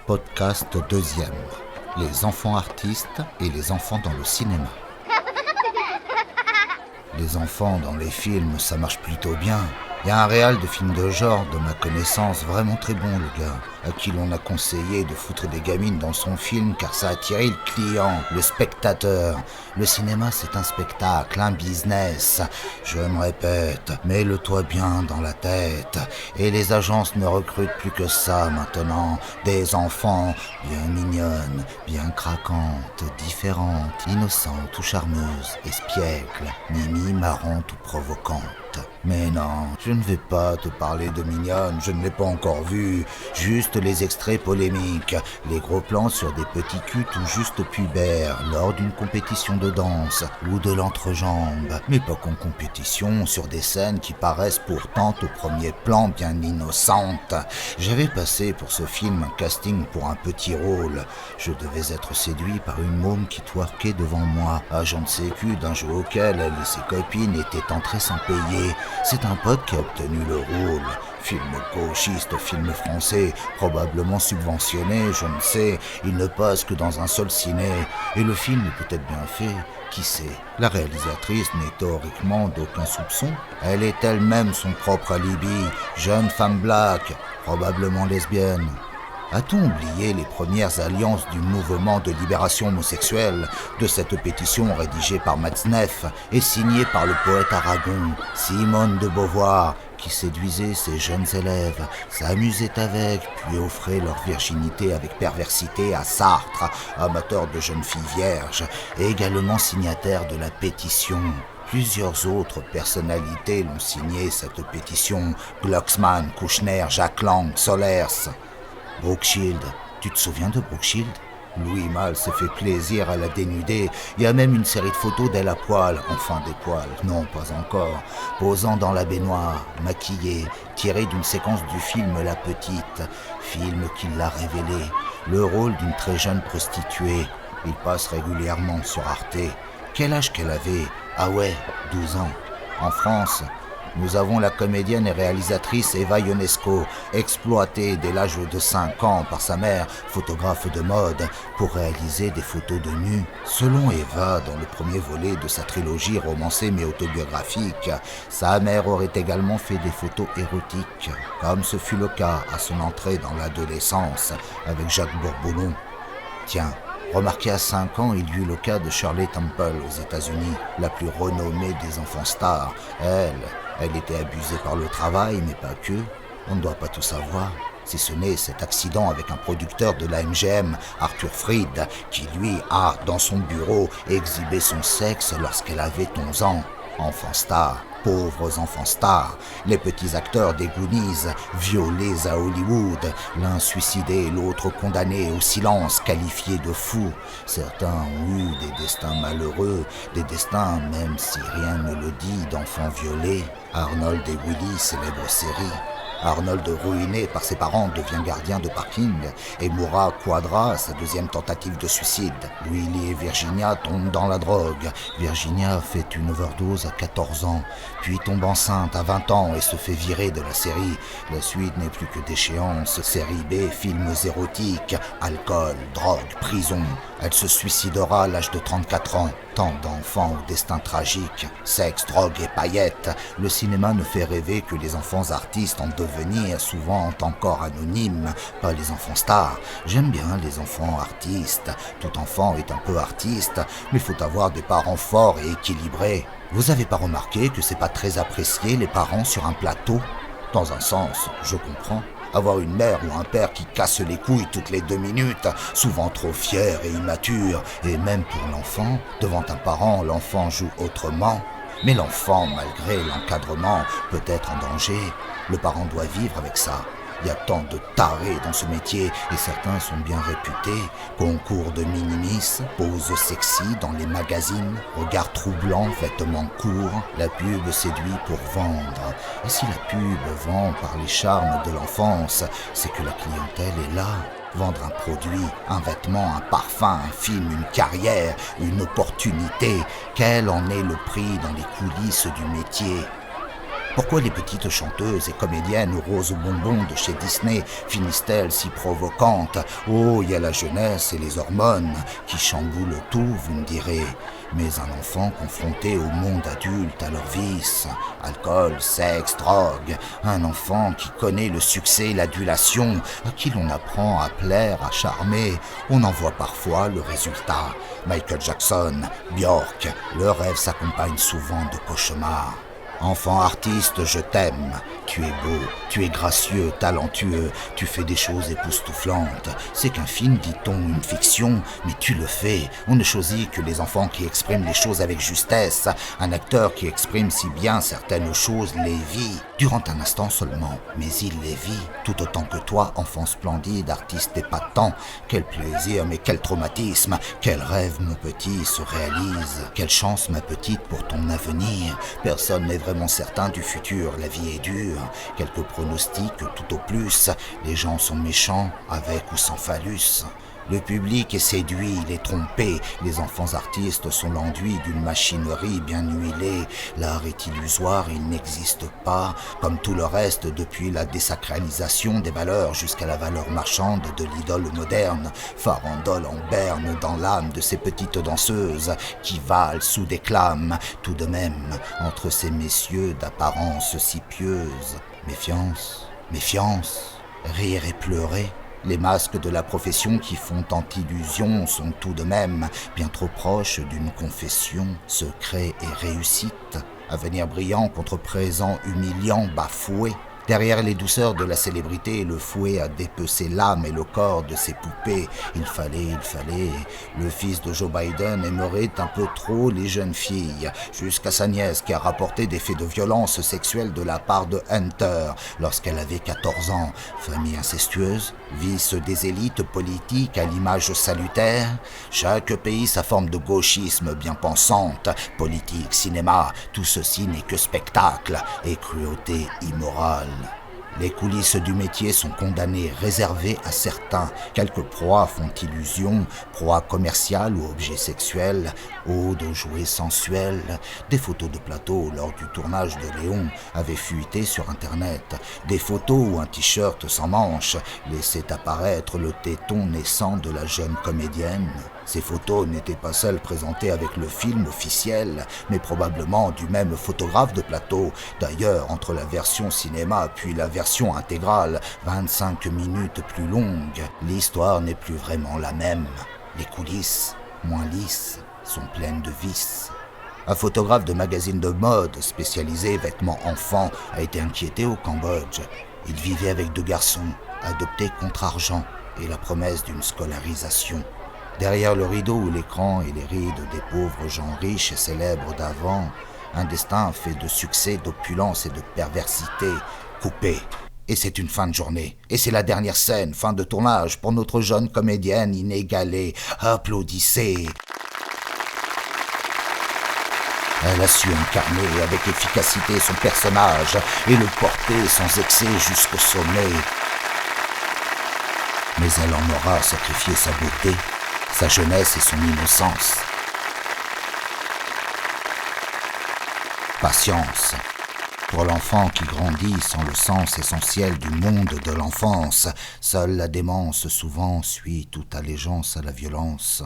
Podcast deuxième. Les enfants artistes et les enfants dans le cinéma. Les enfants dans les films, ça marche plutôt bien. Il y a un réal de film de genre, de ma connaissance, vraiment très bon le gars, à qui l'on a conseillé de foutre des gamines dans son film car ça attirait le client, le spectateur. Le cinéma c'est un spectacle, un business. Je me répète, mets-le-toi bien dans la tête. Et les agences ne recrutent plus que ça maintenant. Des enfants bien mignonnes, bien craquantes, différentes, innocentes ou charmeuses, espiègles, mimi, marrantes ou provocantes. Mais non, je ne vais pas te parler de mignonne, je ne l'ai pas encore vue. Juste les extraits polémiques, les gros plans sur des petits culs tout juste pubères lors d'une compétition de danse ou de l'entrejambe. Mais pas qu'en compétition, sur des scènes qui paraissent pourtant au premier plan bien innocentes. J'avais passé pour ce film un casting pour un petit rôle. Je devais être séduit par une môme qui twerkait devant moi, agent de sécu d'un jeu auquel elle et ses copines étaient entrées sans payer. C'est un pote qui a obtenu le rôle. Film gauchiste, film français, probablement subventionné, je ne sais. Il ne passe que dans un seul ciné. Et le film est peut-être bien fait. Qui sait? La réalisatrice n'est théoriquement d'aucun soupçon. Elle est elle-même son propre alibi. Jeune femme black, probablement lesbienne. A-t-on oublié les premières alliances du mouvement de libération homosexuelle, de cette pétition rédigée par Matzneff et signée par le poète Aragon, Simone de Beauvoir, qui séduisait ses jeunes élèves, s'amusait avec, puis offrait leur virginité avec perversité à Sartre, amateur de jeunes filles vierges, et également signataire de la pétition. Plusieurs autres personnalités l'ont signé cette pétition, Glucksmann, Kouchner, Jacques Lang, Solers. Brooke Shields, tu te souviens de Brooke Shields? Louis Malle s'est fait plaisir à la dénuder. Il y a même une série de photos d'elle à poil, enfin des poils, non pas encore, posant dans la baignoire, maquillée, tirée d'une séquence du film La Petite, film qui l'a révélé, le rôle d'une très jeune prostituée. Il passe régulièrement sur Arte. Quel âge qu'elle avait? Ah ouais, 12 ans. En France, nous avons la comédienne et réalisatrice Eva Ionesco, exploitée dès l'âge de 5 ans par sa mère, photographe de mode, pour réaliser des photos de nus. Selon Eva, dans le premier volet de sa trilogie romancée mais autobiographique, sa mère aurait également fait des photos érotiques, comme ce fut le cas à son entrée dans l'adolescence avec Jacques Bourboulon. Tiens, remarquez, à 5 ans, il y eut le cas de Shirley Temple aux États-Unis, la plus renommée des enfants stars. Elle était abusée par le travail, mais pas que. On ne doit pas tout savoir, si ce n'est cet accident avec un producteur de la MGM, Arthur Freed, qui lui a, dans son bureau, exhibé son sexe lorsqu'elle avait 11 ans. Enfants stars, pauvres enfants stars, les petits acteurs des Goonies, violés à Hollywood, l'un suicidé, l'autre condamné au silence, qualifié de fou. Certains ont eu des destins malheureux, des destins, même si rien ne le dit, d'enfants violés. Arnold et Willy, célèbre série. Arnold, ruiné par ses parents, devient gardien de parking et mourra Quadra à sa deuxième tentative de suicide. Willy et Virginia tombent dans la drogue. Virginia fait une overdose à 14 ans, puis tombe enceinte à 20 ans et se fait virer de la série. La suite n'est plus que déchéance, série B, films érotiques, alcool, drogue, prison. Elle se suicidera à l'âge de 34 ans. Tant d'enfants au destin tragique, sexe, drogue et paillettes. Le cinéma ne fait rêver que les enfants artistes en devenir, souvent encore anonymes, pas les enfants stars. J'aime bien les enfants artistes. Tout enfant est un peu artiste, mais il faut avoir des parents forts et équilibrés. Vous avez pas remarqué que c'est pas très apprécié les parents sur un plateau? Dans un sens, je comprends. Avoir une mère ou un père qui casse les couilles toutes les 2 minutes, souvent trop fier et immature, et même pour l'enfant, devant un parent, l'enfant joue autrement. Mais l'enfant, malgré l'encadrement, peut être en danger. Le parent doit vivre avec ça. Il y a tant de tarés dans ce métier et certains sont bien réputés. Concours de minimis, poses sexy dans les magazines, regards troublants, vêtements courts. La pub séduit pour vendre. Et si la pub vend par les charmes de l'enfance, c'est que la clientèle est là. Vendre un produit, un vêtement, un parfum, un film, une carrière, une opportunité. Quel en est le prix dans les coulisses du métier ? Pourquoi les petites chanteuses et comédiennes aux roses bonbons de chez Disney finissent-elles si provocantes? Oh, il y a la jeunesse et les hormones qui chamboulent tout, vous me direz. Mais un enfant confronté au monde adulte, à leurs vices, alcool, sexe, drogue, un enfant qui connaît le succès et l'adulation, à qui l'on apprend à plaire, à charmer, on en voit parfois le résultat. Michael Jackson, Björk, leur rêve s'accompagne souvent de cauchemars. Enfant artiste, je t'aime. Tu es beau, tu es gracieux, talentueux, tu fais des choses époustouflantes. C'est qu'un film, dit-on, une fiction, mais tu le fais. On ne choisit que les enfants qui expriment les choses avec justesse. Un acteur qui exprime si bien certaines choses les vit, durant un instant seulement, mais il les vit, tout autant que toi, enfant splendide, artiste épatant. Quel plaisir, mais quel traumatisme, quel rêve, mon petit, se réalise. Quelle chance, ma petite, pour ton avenir. Personne n'est vraiment certain du futur, la vie est dure. Quelques pronostics tout au plus, les gens sont méchants, avec ou sans phallus. Le public est séduit, il est trompé, les enfants artistes sont l'enduit d'une machinerie bien huilée. L'art est illusoire, il n'existe pas, comme tout le reste depuis la désacralisation des valeurs jusqu'à la valeur marchande de l'idole moderne. Farandole en berne dans l'âme de ces petites danseuses qui valent sous des clames, tout de même entre ces messieurs d'apparence si pieuse. Méfiance, méfiance, rire et pleurer. Les masques de la profession qui font tant illusion sont tout de même bien trop proches d'une confession, secret et réussite. Avenir brillant contre présent humiliant, bafoué. Derrière les douceurs de la célébrité, le fouet a dépecé l'âme et le corps de ses poupées. Il fallait. Le fils de Joe Biden aimerait un peu trop les jeunes filles, jusqu'à sa nièce qui a rapporté des faits de violence sexuelle de la part de Hunter lorsqu'elle avait 14 ans. Famille incestueuse, vice des élites politiques à l'image salutaire. Chaque pays sa forme de gauchisme bien pensante. Politique, cinéma, tout ceci n'est que spectacle et cruauté immorale. Les coulisses du métier sont condamnées, réservées à certains. Quelques proies font illusion, proies commerciales ou objets sexuels, odes aux jouets sensuels. Des photos de plateau lors du tournage de Léon avaient fuité sur Internet. Des photos où un t-shirt sans manches laissait apparaître le téton naissant de la jeune comédienne. Ces photos n'étaient pas celles présentées avec le film officiel, mais probablement du même photographe de plateau. D'ailleurs, entre la version cinéma puis la version intégrale, 25 minutes plus longue, l'histoire n'est plus vraiment la même. Les coulisses, moins lisses, sont pleines de vices. Un photographe de magazine de mode spécialisé vêtements enfants a été inquiété au Cambodge. Il vivait avec 2 garçons, adoptés contre argent et la promesse d'une scolarisation. Derrière le rideau ou l'écran et les rides des pauvres gens riches et célèbres d'avant, un destin fait de succès, d'opulence et de perversité, coupé. Et c'est une fin de journée. Et c'est la dernière scène, fin de tournage, pour notre jeune comédienne inégalée. Applaudissez. Elle a su incarner avec efficacité son personnage et le porter sans excès jusqu'au sommet. Mais elle en aura sacrifié sa beauté, sa jeunesse et son innocence. Patience. Pour l'enfant qui grandit sans le sens essentiel du monde de l'enfance, seule la démence souvent suit toute allégeance à la violence.